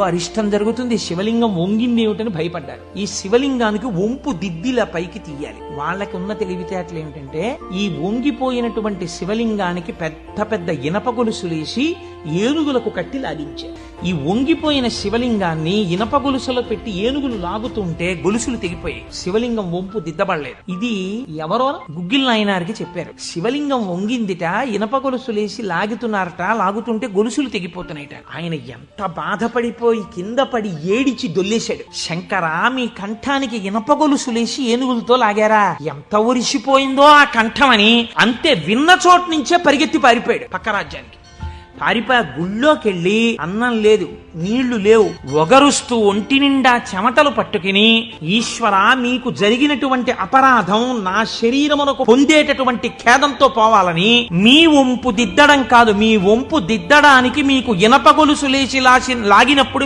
అరిష్టం జరుగుతుంది, శివలింగం వంగింది ఏమిటని భయపడ్డారు. ఈ శివలింగానికి వంపు దిద్దిలా పైకి తీయాలి. వాళ్ళకి ఉన్న తెలివితేటలు ఏమిటంటే ఈ వంగిపోయినటువంటి శివలింగానికి పెద్ద పెద్ద ఇనప గొలుసులేసి ఏనుగులకు కట్టి లాగించారు. ఈ వంగిపోయిన శివలింగాన్ని ఇనప గొలుసులో పెట్టి ఏనుగులు లాగుతుంటే గొలుసులు తెగిపోయాయి. శివలింగం వంపు దిద్దబడలేదు. ఇది ఎవరో గుగ్గిల్ నాయనారికి చెప్పారు. శివలింగం వంగిందిట, ఇనప గొలుసులేసి లాగుతున్నారట, లాగుతుంటే గొలుసులు తెగిపోతున్నాయిట. ఆయన ఎంత బాధపడిపోయి కింద పడి ఏడిచి దొల్లేశాడు. శంకరా, మీ కంఠానికి ఇనప గొలుసులేసి ఏనుగులతో లాగారా? ఎంత ఉరిసిపోయిందో ఆ కంఠమని అంతే విన్న చోటు నుంచే పరిగెత్తి పారిపోయాడు పక్క రాజ్యానికి. పారిపోయి గుళ్ళోకెళ్ళి అన్నం లేదు, నీళ్లు లేవు, ఒగరుస్తూ ఒంటి నిండా చెమటలు పట్టుకుని, ఈశ్వరా, మీకు జరిగినటువంటి అపరాధం నా శరీరమునకు పొందేటటువంటి ఖేదంతో పోవాలని మీ వంపు దిద్దడం కాదు, మీ వంపు దిద్దడానికి మీకు ఇనప గొలుసు లేచి లాగినప్పుడు